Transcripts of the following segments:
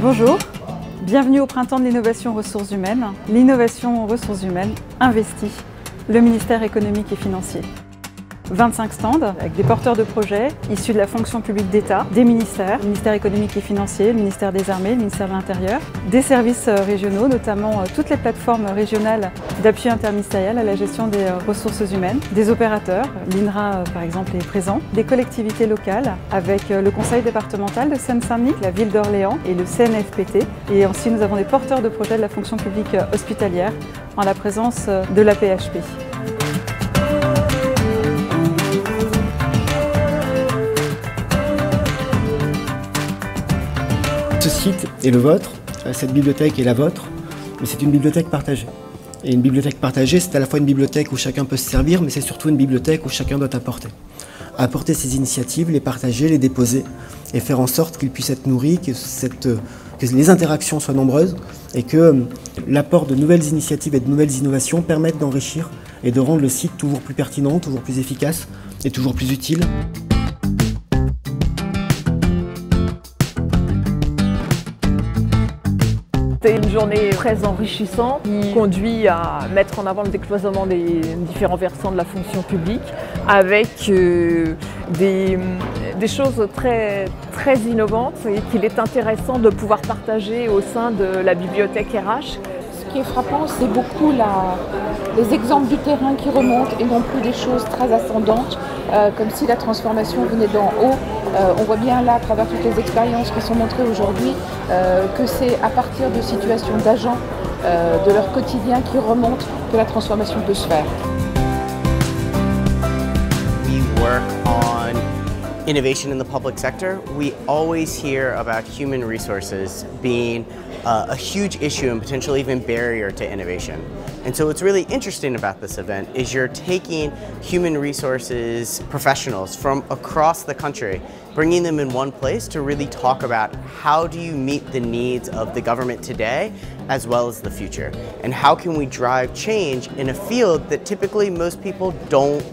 Bonjour, bienvenue au Printemps de l'innovation ressources humaines. L'innovation ressources humaines investit le ministère économique et financier. 25 stands avec des porteurs de projets issus de la fonction publique d'État, des ministères, le ministère économique et financier, le ministère des Armées, le ministère de l'Intérieur, des services régionaux, notamment toutes les plateformes régionales d'appui interministériel à la gestion des ressources humaines, des opérateurs, l'INRA par exemple est présent, des collectivités locales avec le conseil départemental de Seine-Saint-Denis, la ville d'Orléans et le CNFPT. Et ensuite nous avons des porteurs de projets de la fonction publique hospitalière en la présence de l'AP-HP. Ce site est le vôtre, cette bibliothèque est la vôtre, mais c'est une bibliothèque partagée. Et une bibliothèque partagée, c'est à la fois une bibliothèque où chacun peut se servir, mais c'est surtout une bibliothèque où chacun doit apporter. Apporter ses initiatives, les partager, les déposer, et faire en sorte qu'ils puissent être nourris, que les interactions soient nombreuses, et que l'apport de nouvelles initiatives et de nouvelles innovations permettent d'enrichir et de rendre le site toujours plus pertinent, toujours plus efficace et toujours plus utile. C'est une journée très enrichissante qui conduit à mettre en avant le décloisonnement des différents versants de la fonction publique avec des choses très innovantes et qu'il est intéressant de pouvoir partager au sein de la bibliothèque RH. Ce qui est frappant, c'est beaucoup les exemples du terrain qui remontent et non plus des choses très ascendantes, comme si la transformation venait d'en haut. On voit bien là, à travers toutes les expériences qui sont montrées aujourd'hui, que c'est à partir de situations d'agents, de leur quotidien qui remontent, que la transformation peut se faire. We work on innovation in the public sector. We always hear about human resources being a huge issue and potentially even barrier to innovation. And so what's really interesting about this event is you're taking human resources professionals from across the country, bringing them in one place to really talk about how do you meet the needs of the government today as well as the future, and how can we drive change in a field that typically most people don't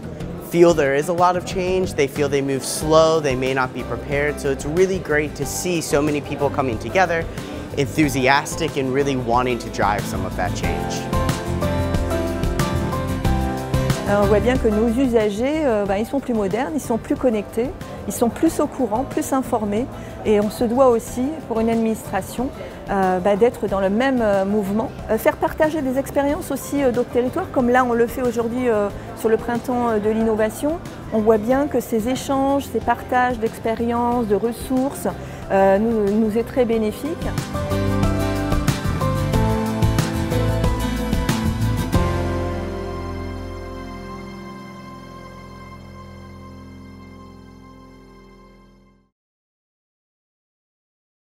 feel there is a lot of change. They feel they move slow, they may not be prepared. So it's really great to see so many people coming together, enthusiastic and really wanting to drive some of that change. Alors on voit bien que nos usagers, ils sont plus modernes, ils sont plus connectés, ils sont plus au courant, plus informés et on se doit aussi, pour une administration, d'être dans le même mouvement. Faire partager des expériences aussi d'autres territoires, comme là on le fait aujourd'hui sur le printemps de l'innovation. On voit bien que ces échanges, ces partages d'expériences, de ressources nous est très bénéfiques.